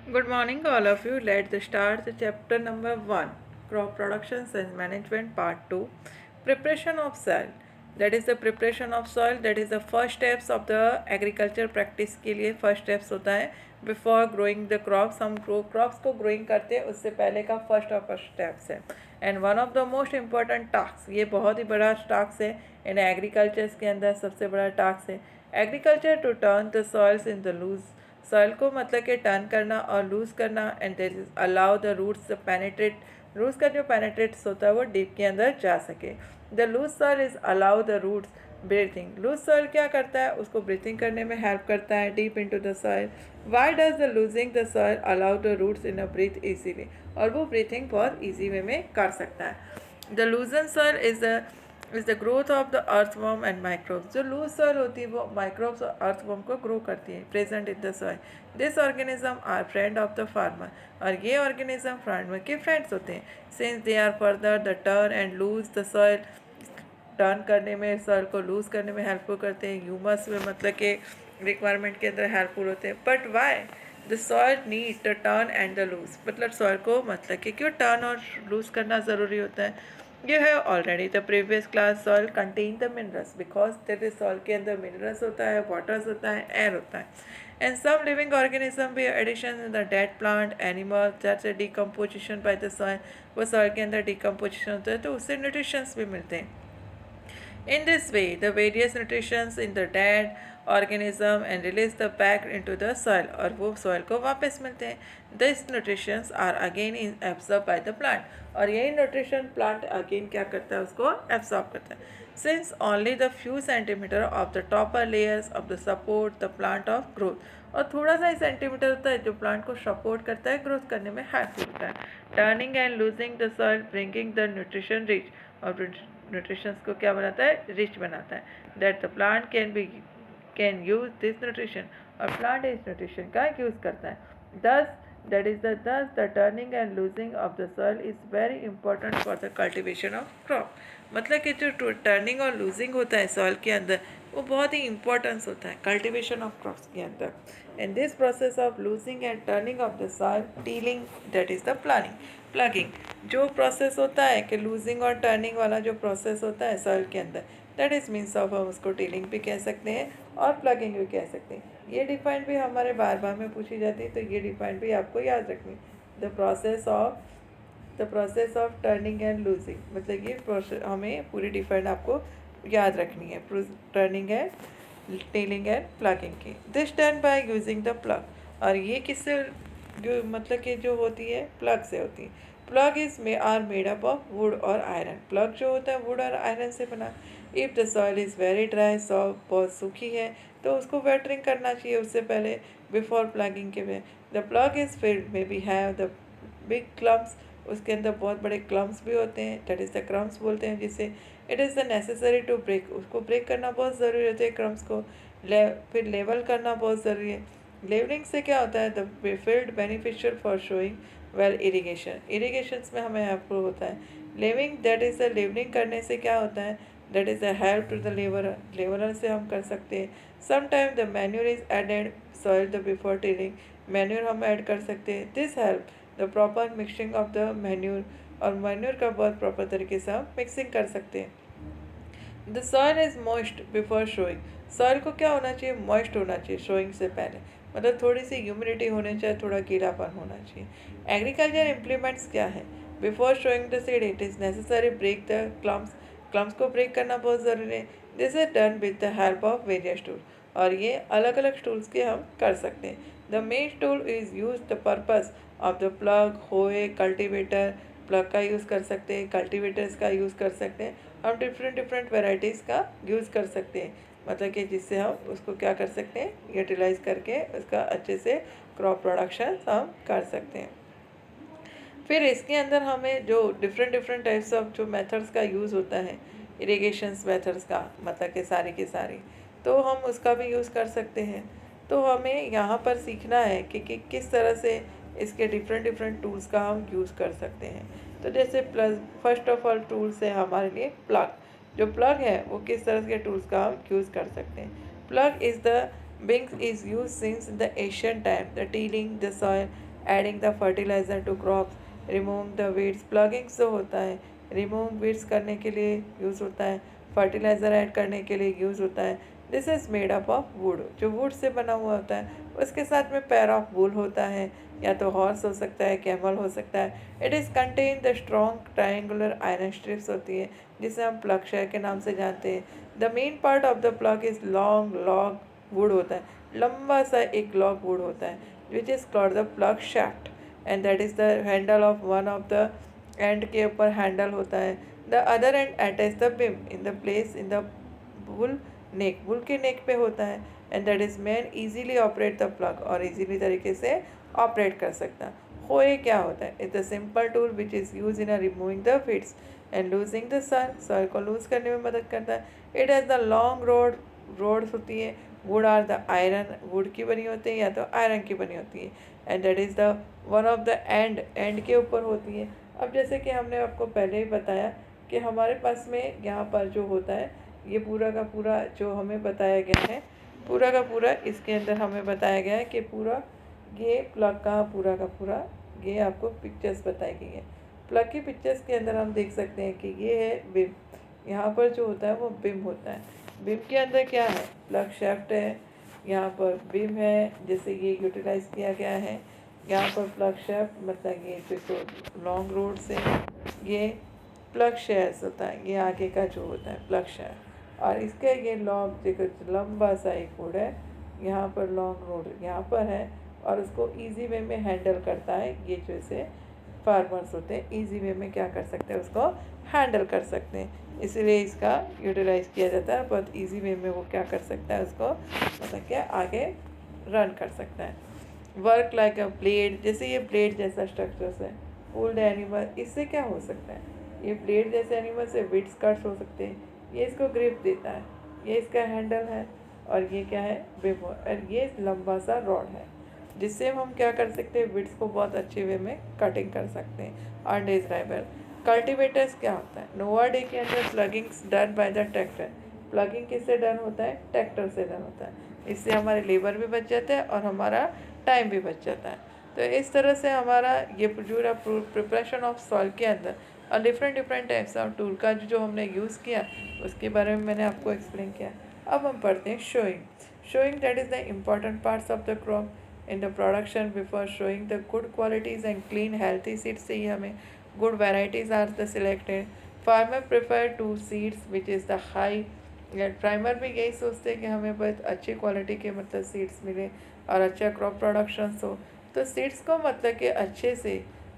Good morning, all of you. Let's start the chapter number 1, Crop Production and Management Part 2, Preparation of Soil. That is the preparation of soil. That is the first steps of the agriculture practice के लिए first steps होता है before growing the crops. हम crops को growing करते हैं उससे पहले का first steps है. And one of the most important tasks, ये बहुत ही बड़ा task है in agriculture के अंदर सबसे बड़ा task है agriculture to turn the soils in the loose soil को मतलब कि टर्न करना और लूज़ करना and there is allow the roots penetrate roots का जो पेनेट्रेट्स होता है वो डीप के अंदर जा सके the loose soil is allow the roots breathing loose soil क्या करता है उसको ब्रीथिंग करने में हेल्प करता है deep into the soil why does the loosing the soil allow the roots in a breathe easily और वो ब्रीथिंग बहुत ईजी वे में कर सकता है the लूजन soil is the growth of the earthworm and microbes जो लूज सॉइल होती है वो माइक्रोब्स और अर्थवर्म को ग्रो करती है present in the soil this organism are friend of the farmer और ये ऑर्गेनिज्म फार्मर के फ्रेंड्स होते हैं since they are further the turn and loose the soil turn करने में सॉइल को लूज करने में हेल्पफुल करते हैं ह्यूमस में मतलब कि रिक्वायरमेंट के अंदर हेल्पफुल होते हैं but why the soil need the turn and the loose मतलब सॉइल को मतलब कि क्यों टर्न और लूज करना ज़रूरी होता है You have already the previous class soil contain the minerals because there is soil के अंदर minerals होता है waters होता है air होता है and some living organism भी additions in the dead plant animals जैसे decomposition by the soil वो soil के अंदर decomposition होता है तो उससे nutritions भी मिलते हैं In this way, the various nutrients in the dead organism and release the back into the soil और वो soil को वापस मिलते हैं These nutrients are again absorbed by the plant और यही nutrition plant again क्या करता है उसको absorb करता है Since only the few centimeter of the topper layers of the support the plant of growth और थोड़ा सा ही सेंटीमीटर होता है जो प्लांट को सपोर्ट करता है ग्रोथ करने में हेल्पफुल होता है turning and loosing the soil bringing the nutrition rich और न्यूट्रिशंस को क्या बनाता है रिच बनाता है that the plant can use this nutrition और प्लांट इस न्यूट्रिशन का यूज़ करता है दस thus the turning and losing of the soil is very important for the cultivation of crop मतलब कि जो टर्निंग और लूजिंग होता है सॉइल के अंदर वो बहुत ही इंपॉर्टेंस होता है कल्टिवेशन ऑफ क्रॉप्स के अंदर in this process of losing and turning of the soil tilling that is the plugging जो प्रोसेस होता है कि लूजिंग और टर्निंग वाला जो प्रोसेस होता है सॉइल के अंदर दैट इज़ मीन्स ऑफ हम उसको टीलिंग भी कह सकते हैं और प्लगिंग भी कह सकते हैं ये डिफाइन भी हमारे बार बार में पूछी जाती है तो ये डिफाइन भी आपको याद रखनी the process of turning and losing मतलब ये प्रोसेस हमें पूरी डिफाइन आपको याद रखनी है turning and tilling and ploughing की this done by using the plough और ये किससे जो मतलब कि जो होती है प्लग से होती है plug is are made up of wood और आयरन प्लग जो होता है वुड और आयरन से बना if the soil is very dry soil बहुत सूखी है तो उसको वेटरिंग करना चाहिए उससे पहले बिफोर प्लगिंग के में the plough is filled may be have the big clumps उसके अंदर बहुत बड़े क्लम्स भी होते हैं दैट इज़ द क्रम्स बोलते हैं जिसे it is the necessary to break उसको ब्रेक करना बहुत ज़रूरी होता है क्रम्स को फिर लेवल करना बहुत ज़रूरी है लेवलिंग से क्या होता है the field beneficial for sowing well irrigation में हमें हेल्पफुल होता है levelling that is the levelling करने से क्या होता है that is the help to the leveller से हम कर सकते हैं sometime the manure is added soil the before tilling manure हम ऐड कर सकते हैं this help the proper mixing of the manure और मैन्यूर का बहुत प्रॉपर तरीके से हम मिक्सिंग कर सकते हैं the soil is moist before showing soil को क्या होना चाहिए मॉइस्ट होना चाहिए शोइंग से पहले मतलब थोड़ी सी ह्यूमिडिटी होनी चाहिए थोड़ा गीलापन होना चाहिए एग्रीकल्चर इम्प्लीमेंट्स क्या है before sowing the seed it is necessary break the clumps को ब्रेक करना बहुत ज़रूरी है this is done with the help of various tool और ये अलग अलग टूल्स के हम कर सकते हैं the main tool is use the purpose of the plug होए कल्टिवेटर प्लग का यूज़ कर सकते हैं कल्टिवेटर्स का यूज़ कर सकते हैं हम डिफरेंट वेराइटीज़ का यूज़ कर सकते हैं मतलब कि जिससे हम उसको क्या कर सकते हैं यूटिलाइज करके उसका अच्छे से क्रॉप प्रोडक्शन हम कर सकते हैं फिर इसके अंदर हमें जो डिफरेंट टाइप्स ऑफ जो मेथड्स का यूज़ होता है इरिगेशंस मेथड्स का मतलब कि सारी की सारी तो हम उसका भी यूज़ कर सकते हैं तो हमें यहाँ पर सीखना है कि किस तरह से इसके डिफरेंट टूल्स का हम यूज़ कर सकते हैं तो जैसे plus first of all tools है हमारे लिए प्लग जो प्लग है वो किस तरह के टूल्स का हम यूज़ कर सकते हैं plough is the beings is use since the Asian time the tilling the soil adding the fertilizer to crops, removing the weeds, ploughing जो होता है रिमूव वीड्स करने के लिए यूज़ होता है, फर्टिलाइज़र ऐड करने के लिए यूज़ होता है। This is made up of would, जो वुड से बना हुआ होता है। उसके साथ में पेयर ऑफ वूल होता है, या तो हॉर्स हो सकता है, कैमल हो सकता है। It is contain the strong triangular iron strips होती है, जिसे हम प्लग शेयर के नाम से जानते हैं। The main part of the plough is long log wood होता है, लंबा सा एक लॉग वुड होता है, which is called the plough shaft, and that is the handle of one of the end के ऊपर हैंडल होता है। The other end attach the beam in the place in the bull neck, bull के neck पे होता है, and that is man easily operate the plough, और easily तरीके से ऑपरेट कर सकता है। होए क्या होता है? It's a simple tool which is use in removing the fits and loosing the soil को लूज करने में मदद करता है। It has the long rods होती है, wood or the iron, wood की बनी होती है या तो आयरन की बनी होती है, and that is the one of the end के ऊपर होती है। अब जैसे कि हमने आपको पहले ही बताया कि हमारे पास में यहाँ पर जो होता है, ये पूरा का पूरा जो हमें बताया गया है, पूरा का पूरा इसके अंदर हमें बताया गया है कि पूरा ये प्लग का पूरा ये आपको पिक्चर्स बताई गई है। प्लग की पिक्चर्स के अंदर हम देख सकते हैं कि ये है बिम, यहाँ पर जो होता है वो बिम होता है। बिम के अंदर क्या है? प्लग शाफ्ट है, यहाँ पर बिम है, जैसे ये यूटिलाइज किया गया है। यहाँ पर प्लग शाफ्ट मतलब ये जो लॉन्ग रोड से ये प्लग शेयर्स होता है, ये आगे का जो होता है प्लग शेयर, और इसके ये लॉन्ग देखो लंबा सा एक वुड है, यहाँ पर लॉन्ग रोड यहाँ पर है, और उसको इजी वे में हैंडल करता है। ये जैसे फार्मर्स होते हैं इजी वे में क्या कर सकते हैं, उसको हैंडल कर सकते हैं, इसीलिए इसका यूटिलाइज किया जाता है। बहुत इजी वे में वो क्या कर सकता है, उसको मतलब क्या आगे रन कर सकता है। वर्क लाइक अ ब्लेड, जैसे ये ब्लेड जैसा स्ट्रक्चर्स है। ओल्ड एनिमल, इससे क्या हो सकता है? ये ब्लेड जैसे एनिमल से विड्स कट्स हो सकते हैं, ये इसको ग्रिप देता है, ये इसका हैंडल है, और ये क्या है? बिम, और ये लंबा सा रॉड है, जिससे हम क्या कर सकते हैं, विड्स को बहुत अच्छे वे में कटिंग कर सकते हैं। अनडिस्क्राइबल कल्टिवेटर्स क्या होता है? नोवा डे के अंदर plugins done by the tractor, plugging किससे डन होता है? ट्रैक्टर से डन होता है। इससे हमारे लेबर भी बच जाता है और हमारा टाइम भी बच जाता है। तो इस तरह से हमारा ये पूरा प्रिपरेशन ऑफ सॉइल के अंदर और डिफरेंट टाइप्स ऑफ टूल का जो हमने यूज़ किया, उसके बारे में मैंने आपको एक्सप्लेन किया। अब हम पढ़ते हैं showing that is the important parts of the crop in the production. Before showing the good qualities and clean healthy seeds से ही हमें good varieties are the selected. Farmer prefer two seeds which is the high, primer भी यही सोचते हैं कि हमें बहुत अच्छी क्वालिटी के मतलब सीड्स मिले और अच्छा क्रॉप प्रोडक्शन हो। तो सीड्स को मतलब कि अच्छे से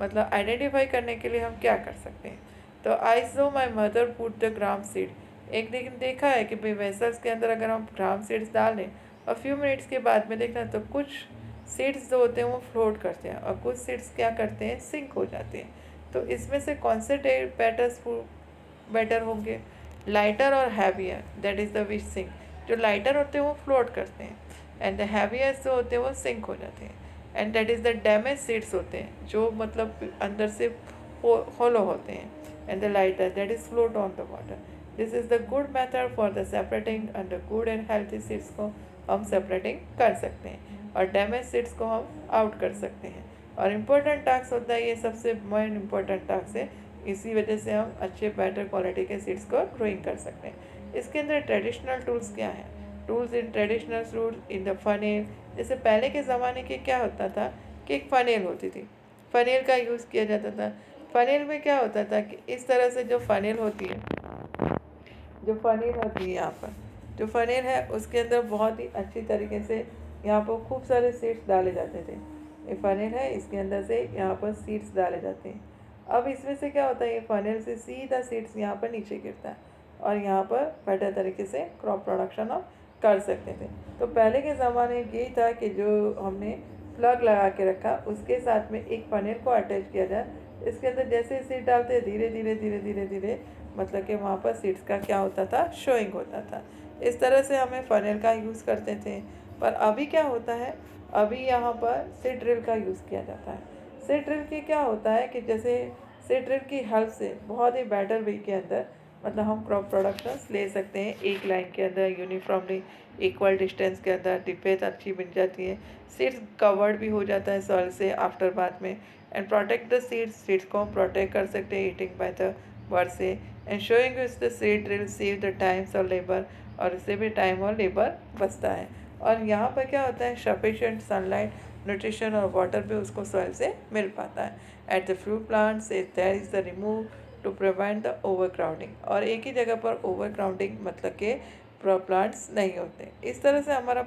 मतलब आइडेंटिफाई करने के लिए हम क्या कर सकते हैं? तो I saw my mother put the gram seed, एक दिन देखा है कि भाई वेसल्स के अंदर अगर हम ग्राम सीड्स डालें और फ्यू मिनट्स के बाद में देखना तो कुछ सीड्स जो होते हैं वो फ्लोट करते हैं और कुछ सीड्स क्या करते हैं, सिंक हो जाते हैं। तो इसमें से कौन से बैटर्स बेटर होंगे? लाइटर और heavier, that is the which sink. जो लाइटर होते हैं वो फ्लोट करते हैं, एंड द हैवियर जो होते हैं वो सिंक हो जाते हैं, and that is the damage seeds होते हैं जो मतलब अंदर से होलो होते हैं, and the lighter that is float on the water. This is the good method for the separating and the good and healthy seeds को हम सेपरेटिंग कर सकते हैं और डैमेज सीड्स को हम आउट कर सकते हैं। और इम्पोर्टेंट टास्क होता है, ये सबसे मेन इम्पोर्टेंट टास्क है, इसी वजह से हम अच्छे बेटर क्वालिटी के सीड्स को ग्रोइंग कर सकते हैं। इसके अंदर ट्रेडिशनल टूल्स क्या हैं? Tools in traditional tools in the funnel, जैसे पहले के ज़माने के क्या होता था कि एक फनेल होती थी, फनेल का यूज़ किया जाता था। फनेल में क्या होता था कि इस तरह से जो फनेल होती है, यहाँ पर जो फनेल है उसके अंदर बहुत ही अच्छी तरीके से यहाँ पर खूब सारे सीड्स डाले जाते थे। ये फनेल है, इसके अंदर से यहाँ पर सीड्स डाले जाते हैं। अब इसमें से क्या होता है, ये फनेल से सीधा सीड्स यहाँ पर नीचे गिरता है और यहाँ पर बेटर तरीके से क्रॉप प्रोडक्शन हम कर सकते थे। तो पहले के ज़माने में यही था कि जो हमने प्लग लगा के रखा उसके साथ में एक फनेल को अटैच किया जाए, इसके अंदर जैसे सीड डालते धीरे धीरे मतलब कि वहाँ पर सीड्स का क्या होता था, शोइंग होता था। इस तरह से हमें फनेल का यूज़ करते थे। पर अभी क्या होता है, अभी यहाँ पर सीड ड्रिल का यूज़ किया जाता है। सीड ड्रिल की क्या होता है कि जैसे सीड ड्रिल की हेल्प से बहुत ही बेटर वे के अंदर मतलब हम क्रॉप प्रोडक्शंस ले सकते हैं, एक लाइन के अंदर यूनिफॉर्मली इक्वल डिस्टेंस के अंदर, डिपेथ अच्छी बन जाती है, सीड्स कवर्ड भी हो जाता है सॉइल से आफ्टर बाथ में, एंड प्रोटेक्ट द सीड्स को हम प्रोटेक्ट कर सकते हैं ईटिंग बाय द बर्ड से, and showing is the seed will save the times और लेबर, और इससे भी टाइम और लेबर बचता है। और यहाँ पर क्या होता है, सफिशिएंट सनलाइट, न्यूट्रिशन और वाटर भी उसको सॉइल से मिल पाता है। At the fruit plants there is the remove to prevent the overcrowding, और एक ही जगह पर ओवर क्राउडिंग मतलब कि प्लांट्स नहीं होते। इस तरह से हमारा